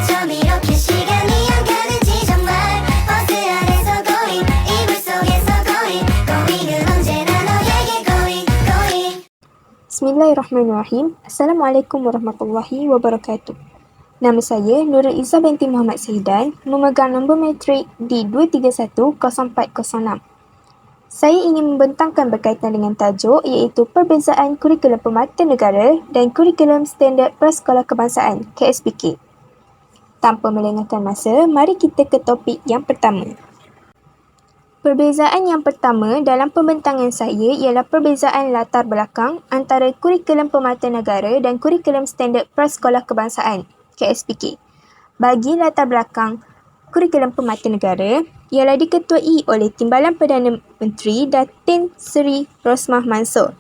저 이렇게 시간이 안 가는지 정말 버스 안에서 going 이불 속에서 going은 언제나 너에게 going. Bismillahirrahmanirrahim. Assalamualaikum warahmatullahi wabarakatuh. Nama saya Nurul Izzah binti Muhammad Sahidan, memegang nombor matrik D2310406. Saya ingin membentangkan berkaitan dengan tajuk iaitu perbezaan kurikulum pemata negara dan kurikulum standard prasekolah kebangsaan KSPK. Tanpa melengahkan masa, mari kita ke topik yang pertama. Perbezaan yang pertama dalam pembentangan saya ialah perbezaan latar belakang antara kurikulum pemata negara dan kurikulum standard prasekolah kebangsaan KSPK. Bagi latar belakang kurikulum pemata negara ialah diketuai oleh Timbalan Perdana Menteri Datin Seri Rosmah Mansor.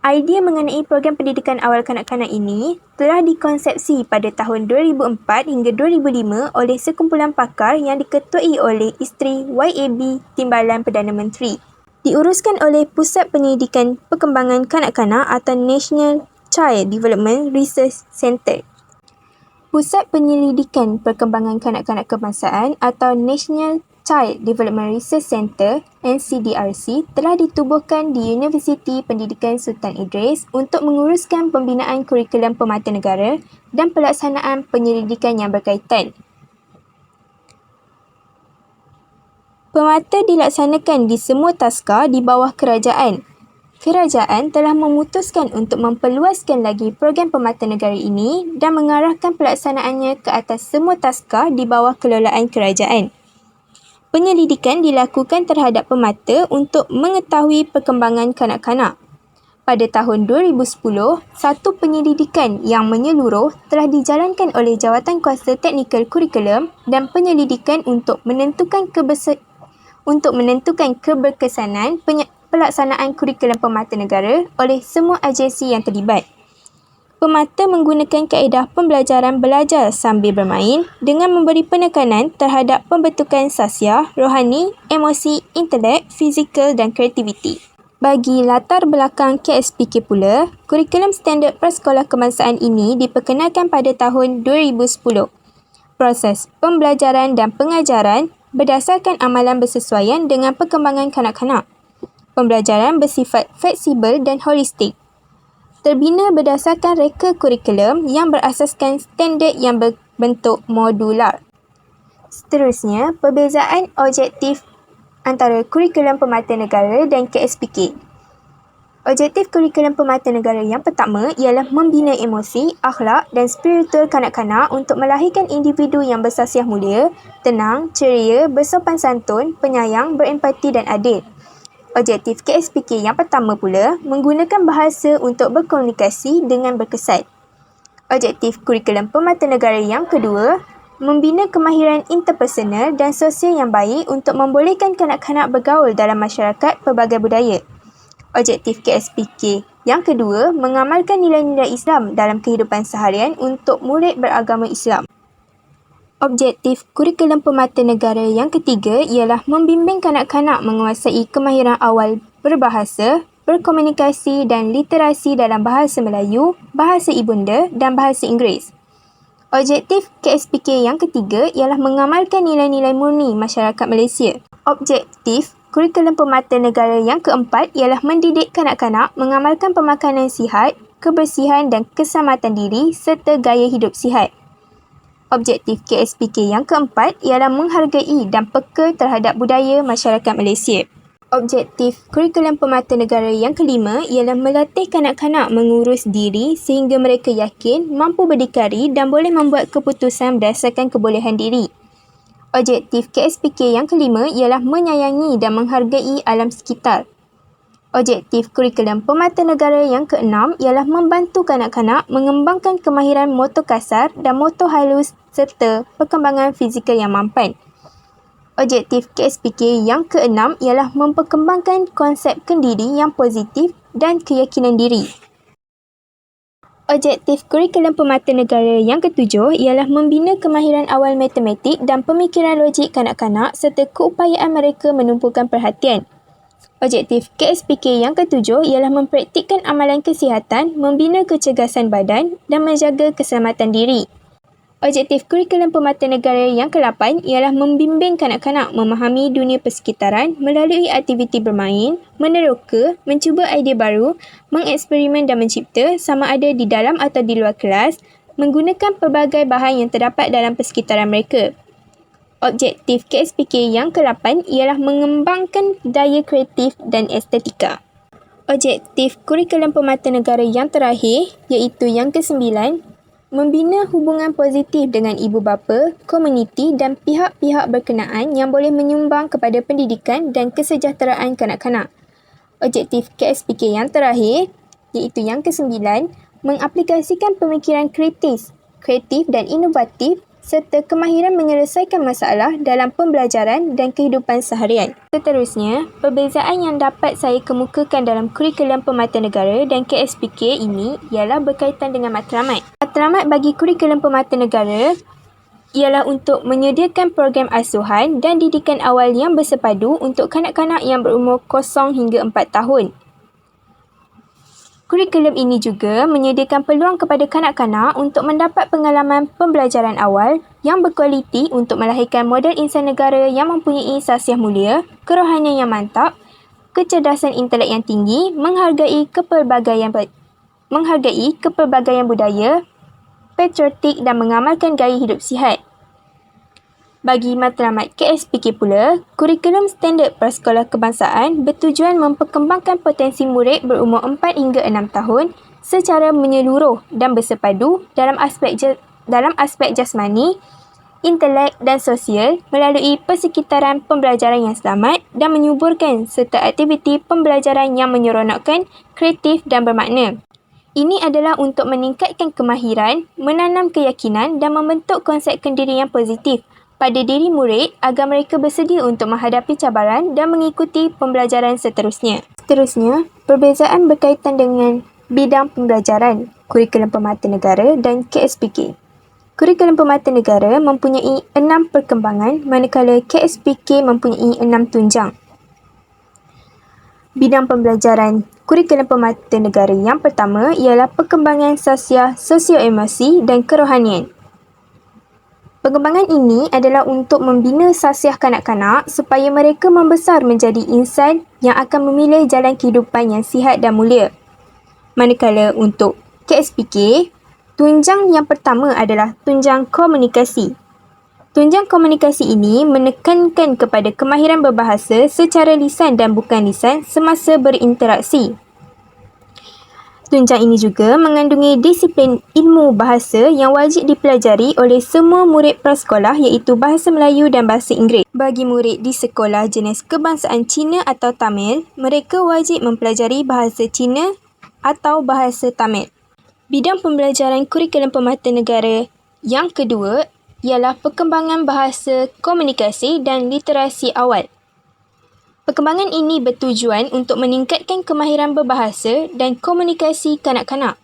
Idea mengenai program pendidikan awal kanak-kanak ini telah dikonsepsi pada tahun 2004 hingga 2005 oleh sekumpulan pakar yang diketuai oleh isteri YAB Timbalan Perdana Menteri. Diuruskan oleh Pusat Penyelidikan Perkembangan Kanak-kanak atau National Child Development Research Centre. Pusat Penyelidikan Perkembangan Kanak-kanak Kebangsaan atau National Child Development Research Centre NCDRC telah ditubuhkan di Universiti Pendidikan Sultan Idris untuk menguruskan pembinaan kurikulum pemata negara dan pelaksanaan penyelidikan yang berkaitan. Pemata dilaksanakan di semua taska di bawah kerajaan. Kerajaan telah memutuskan untuk memperluaskan lagi program pemata negara ini dan mengarahkan pelaksanaannya ke atas semua taska di bawah kelolaan kerajaan. Penyelidikan dilakukan terhadap pemata untuk mengetahui perkembangan kanak-kanak. Pada tahun 2010, satu penyelidikan yang menyeluruh telah dijalankan oleh Jawatankuasa Teknikal Kurikulum dan Penyelidikan untuk menentukan keberkesanan pelaksanaan kurikulum pemata negara oleh semua agensi yang terlibat. Pemata menggunakan kaedah pembelajaran belajar sambil bermain dengan memberi penekanan terhadap pembentukan sasiah, rohani, emosi, intelek, fizikal dan kreativiti. Bagi latar belakang KSPK pula, kurikulum standard prasekolah kebangsaan ini diperkenalkan pada tahun 2010. Proses pembelajaran dan pengajaran berdasarkan amalan bersesuaian dengan perkembangan kanak-kanak. Pembelajaran bersifat fleksibel dan holistik. Terbina berdasarkan reka kurikulum yang berasaskan standard yang berbentuk modular. Seterusnya, perbezaan objektif antara kurikulum pemata negara dan KSPK. Objektif kurikulum pemata negara yang pertama ialah membina emosi, akhlak dan spiritual kanak-kanak untuk melahirkan individu yang bersasiah mulia, tenang, ceria, bersopan santun, penyayang, berempati dan adil. Objektif KSPK yang pertama pula menggunakan bahasa untuk berkomunikasi dengan berkesan. Objektif kurikulum pemata negara yang kedua membina kemahiran interpersonal dan sosial yang baik untuk membolehkan kanak-kanak bergaul dalam masyarakat pelbagai budaya. Objektif KSPK yang kedua mengamalkan nilai-nilai Islam dalam kehidupan seharian untuk murid beragama Islam. Objektif kurikulum pemata negara yang ketiga ialah membimbing kanak-kanak menguasai kemahiran awal berbahasa, berkomunikasi dan literasi dalam bahasa Melayu, bahasa ibunda dan bahasa Inggeris. Objektif KSPK yang ketiga ialah mengamalkan nilai-nilai murni masyarakat Malaysia. Objektif kurikulum pemata negara yang keempat ialah mendidik kanak-kanak mengamalkan pemakanan sihat, kebersihan dan keselamatan diri serta gaya hidup sihat. Objektif KSPK yang keempat ialah menghargai dan peka terhadap budaya masyarakat Malaysia. Objektif kurikulum pemata negara yang kelima ialah melatih kanak-kanak mengurus diri sehingga mereka yakin, mampu berdikari dan boleh membuat keputusan berdasarkan kebolehan diri. Objektif KSPK yang kelima ialah menyayangi dan menghargai alam sekitar. Objektif kurikulum pemata negara yang keenam ialah membantu kanak-kanak mengembangkan kemahiran motor kasar dan motor halus serta perkembangan fizikal yang mampan. Objektif KSPK yang keenam ialah memperkembangkan konsep kendiri yang positif dan keyakinan diri. Objektif kurikulum pemata negara yang ketujuh ialah membina kemahiran awal matematik dan pemikiran logik kanak-kanak serta keupayaan mereka menumpukan perhatian. Objektif KSPK yang ketujuh ialah mempraktikkan amalan kesihatan, membina kecergasan badan dan menjaga keselamatan diri. Objektif kurikulum pemata negara yang ke-8 ialah membimbing kanak-kanak memahami dunia persekitaran melalui aktiviti bermain, meneroka, mencuba idea baru, mengeksperimen dan mencipta sama ada di dalam atau di luar kelas, menggunakan pelbagai bahan yang terdapat dalam persekitaran mereka. Objektif KSPK yang ke-8 ialah mengembangkan daya kreatif dan estetika. Objektif kurikulum pemata negara yang terakhir iaitu yang ke-9, membina hubungan positif dengan ibu bapa, komuniti dan pihak-pihak berkenaan yang boleh menyumbang kepada pendidikan dan kesejahteraan kanak-kanak. Objektif KSPK yang terakhir, iaitu yang ke-9, mengaplikasikan pemikiran kritis dan inovatif serta kemahiran menyelesaikan masalah dalam pembelajaran dan kehidupan seharian. Seterusnya, perbezaan yang dapat saya kemukakan dalam kurikulum pemata negara dan KSPK ini ialah berkaitan dengan matlamat. Matlamat bagi kurikulum pemata negara ialah untuk menyediakan program asuhan dan didikan awal yang bersepadu untuk kanak-kanak yang berumur 0 hingga 4 tahun. Kurikulum ini juga menyediakan peluang kepada kanak-kanak untuk mendapat pengalaman pembelajaran awal yang berkualiti untuk melahirkan model insan negara yang mempunyai sasiah mulia, kerohanian yang mantap, kecerdasan intelek yang tinggi, menghargai kepelbagaian budaya, patriotik dan mengamalkan gaya hidup sihat. Bagi matlamat KSPK pula, kurikulum standard prasekolah kebangsaan bertujuan memperkembangkan potensi murid berumur 4 hingga 6 tahun secara menyeluruh dan bersepadu dalam aspek jasmani, intelek dan sosial melalui persekitaran pembelajaran yang selamat dan menyuburkan serta aktiviti pembelajaran yang menyeronokkan, kreatif dan bermakna. Ini adalah untuk meningkatkan kemahiran, menanam keyakinan dan membentuk konsep kendiri yang positif pada diri murid agar mereka bersedia untuk menghadapi cabaran dan mengikuti pembelajaran seterusnya. Seterusnya, perbezaan berkaitan dengan bidang pembelajaran, kurikulum pemata negara dan KSPK. Kurikulum pemata negara mempunyai 6 perkembangan manakala KSPK mempunyai 6 tunjang. Bidang pembelajaran kurikulum pemata negara yang pertama ialah perkembangan sasiah sosio-emosi dan kerohanian. Perkembangan ini adalah untuk membina sasiah kanak-kanak supaya mereka membesar menjadi insan yang akan memilih jalan kehidupan yang sihat dan mulia. Manakala untuk KSPK, tunjang yang pertama adalah tunjang komunikasi. Tunjang komunikasi ini menekankan kepada kemahiran berbahasa secara lisan dan bukan lisan semasa berinteraksi. Tunjang ini juga mengandungi disiplin ilmu bahasa yang wajib dipelajari oleh semua murid prasekolah iaitu Bahasa Melayu dan Bahasa Inggeris. Bagi murid di sekolah jenis kebangsaan Cina atau Tamil, mereka wajib mempelajari bahasa Cina atau bahasa Tamil. Bidang pembelajaran kurikulum pemata negara yang kedua ialah perkembangan bahasa, komunikasi dan literasi awal. Perkembangan ini bertujuan untuk meningkatkan kemahiran berbahasa dan komunikasi kanak-kanak.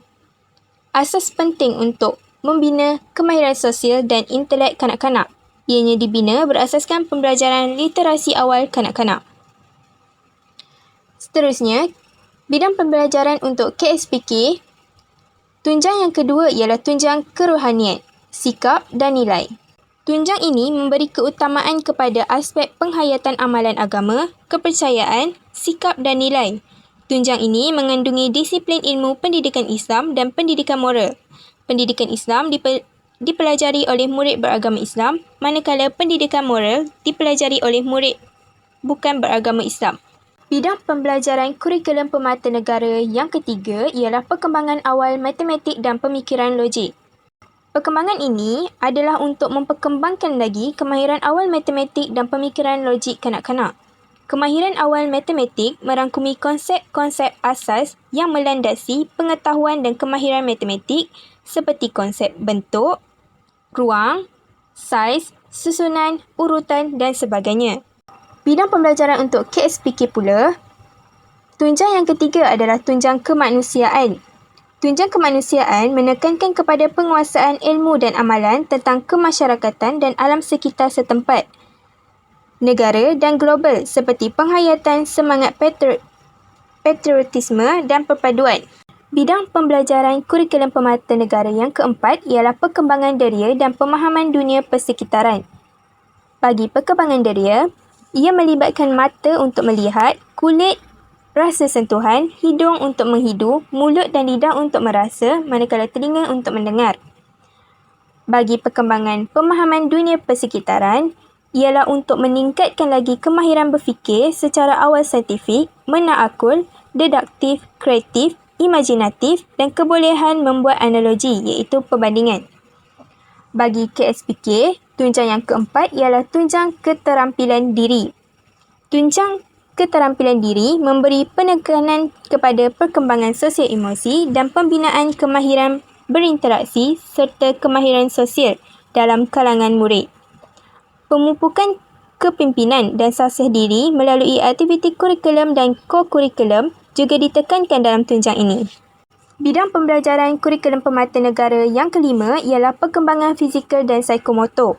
Asas penting untuk membina kemahiran sosial dan intelek kanak-kanak. Ianya dibina berasaskan pembelajaran literasi awal kanak-kanak. Seterusnya, bidang pembelajaran untuk KSPK, tunjang yang kedua ialah tunjang kerohanian, sikap dan nilai. Tunjang ini memberi keutamaan kepada aspek penghayatan amalan agama, kepercayaan, sikap dan nilai. Tunjang ini mengandungi disiplin ilmu pendidikan Islam dan pendidikan moral. Pendidikan Islam dipelajari oleh murid beragama Islam, manakala pendidikan moral dipelajari oleh murid bukan beragama Islam. Bidang pembelajaran kurikulum pemata negara yang ketiga ialah perkembangan awal matematik dan pemikiran logik. Perkembangan ini adalah untuk memperkembangkan lagi kemahiran awal matematik dan pemikiran logik kanak-kanak. Kemahiran awal matematik merangkumi konsep-konsep asas yang melandasi pengetahuan dan kemahiran matematik seperti konsep bentuk, ruang, saiz, susunan, urutan dan sebagainya. Bidang pembelajaran untuk KSPK pula, tunjang yang ketiga adalah tunjang kemanusiaan. Tunjang kemanusiaan menekankan kepada penguasaan ilmu dan amalan tentang kemasyarakatan dan alam sekitar setempat, negara dan global seperti penghayatan semangat patriotisme dan perpaduan. Bidang pembelajaran kurikulum pemata negara yang keempat ialah perkembangan deria dan pemahaman dunia persekitaran. Bagi perkembangan deria, ia melibatkan mata untuk melihat, kulit, rasa sentuhan, hidung untuk menghidu, mulut dan lidah untuk merasa, manakala telinga untuk mendengar. Bagi perkembangan pemahaman dunia persekitaran, ialah untuk meningkatkan lagi kemahiran berfikir secara awal saintifik, menakul, deduktif, kreatif, imajinatif dan kebolehan membuat analogi iaitu perbandingan. Bagi KSPK, tunjang yang keempat ialah tunjang keterampilan diri. Tunjang keterampilan diri memberi penekanan kepada perkembangan sosial emosi dan pembinaan kemahiran berinteraksi serta kemahiran sosial dalam kalangan murid. Pemupukan kepimpinan dan sasih diri melalui aktiviti kurikulum dan ko-kurikulum juga ditekankan dalam tunjang ini. Bidang pembelajaran kurikulum pemata negara yang kelima ialah perkembangan fizikal dan psikomotor.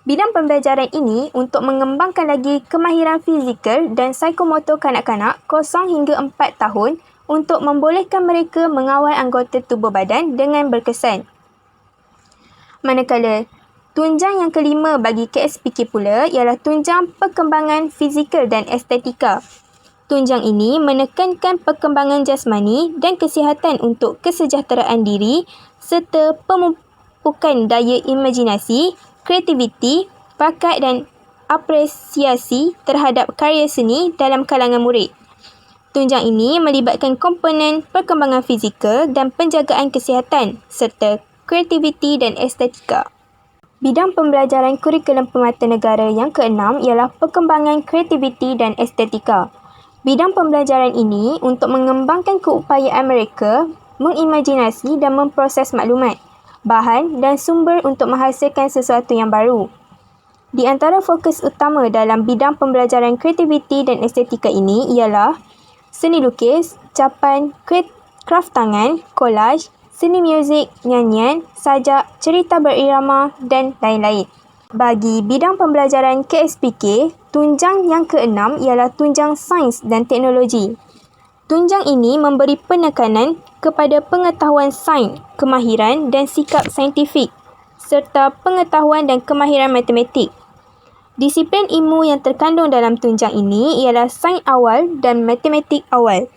Bidang pembelajaran ini untuk mengembangkan lagi kemahiran fizikal dan psikomotor kanak-kanak 0 hingga 4 tahun untuk membolehkan mereka mengawal anggota tubuh badan dengan berkesan. Manakala, tunjang yang kelima bagi KSPK pula ialah tunjang perkembangan fizikal dan estetika. Tunjang ini menekankan perkembangan jasmani dan kesihatan untuk kesejahteraan diri serta pemupukan daya imajinasi, kreativiti, bakat dan apresiasi terhadap karya seni dalam kalangan murid. Tunjang ini melibatkan komponen perkembangan fizikal dan penjagaan kesihatan serta kreativiti dan estetika. Bidang pembelajaran kurikulum pemata negara yang keenam ialah perkembangan kreativiti dan estetika. Bidang pembelajaran ini untuk mengembangkan keupayaan mereka mengimajinasi dan memproses maklumat, bahan dan sumber untuk menghasilkan sesuatu yang baru. Di antara fokus utama dalam bidang pembelajaran kreativiti dan estetika ini ialah seni lukis, capan, kraft tangan, kolaj, seni muzik, nyanyian, sajak, cerita berirama dan lain-lain. Bagi bidang pembelajaran KSPK, tunjang yang keenam ialah tunjang sains dan teknologi. Tunjang ini memberi penekanan kepada pengetahuan sains, kemahiran dan sikap saintifik serta pengetahuan dan kemahiran matematik. Disiplin ilmu yang terkandung dalam tunjang ini ialah sains awal dan matematik awal.